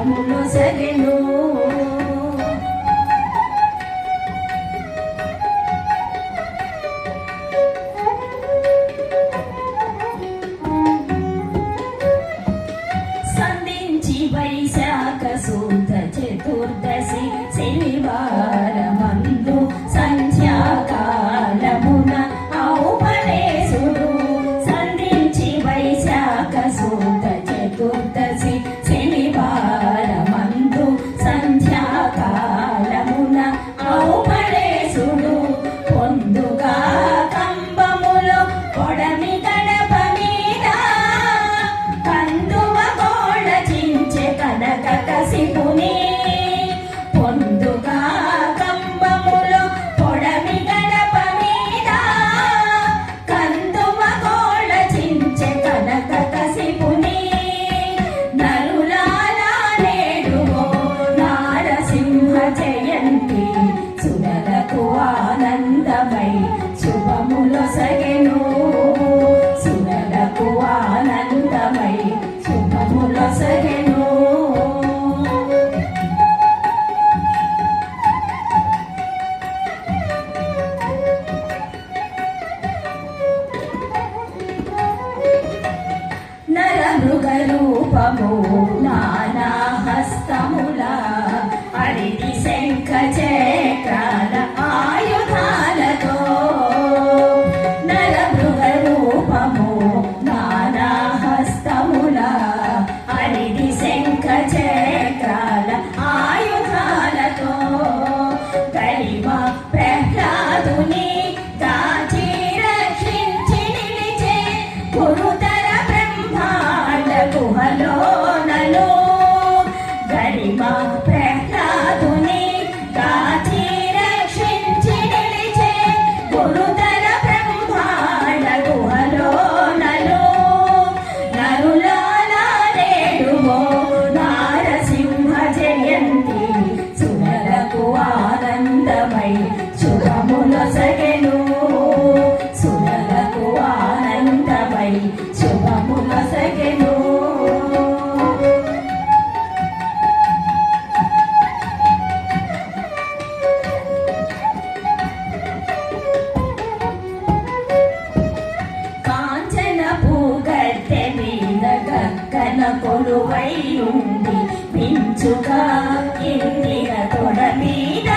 శుభములు సగెను. వైశాఖ శుద్ధ చతుర్దశి శనివారమందు సంధ్యాకాలమున ఔపదేశుడు సంధించి వైశాఖ శుద్ధ చతుర్దశి శనివారమందు సంధ్యాకాలమున ఔపదేశుడు పొందుగా కంబములో పొడమి గడప మీద కందువ కనక కసిపుని పొందుగా కంబములో పొడమి గడప మీద కందువ గోళ చించె కనక కసిపుని నరులాలా నేడుగో నారసింహ జయంతి సురలకు ఆనందమై శుభములు సగెను. సురలకు ఆనందమై శుభములు సగెను. మృగరూపము నానా హస్తముల అడిది శంఖ చక్రాల ఆయుధాలతో నర మృగరూపము నానా హస్తముల అడిది శంఖ చక్రాల ఆయుధాలతో గరిమ ప్రహ్లాదుని దాచి రక్షించి నిలిచే గురుత గుహలోనలో గరిమ ప్రహ్లాదుని దాచి రక్షించి నిలిచే గురుతర బ్రహ్మాండ గుహలోనలో నరులాలా నేడుగో నారసింహ జయంతి సురలకు ఆనందమై శుభములు సగెను. సురలకు ఆనందమై శుభములు సగెను. కొలువై ఉండి మించుగా ఇందిర తొడ మీద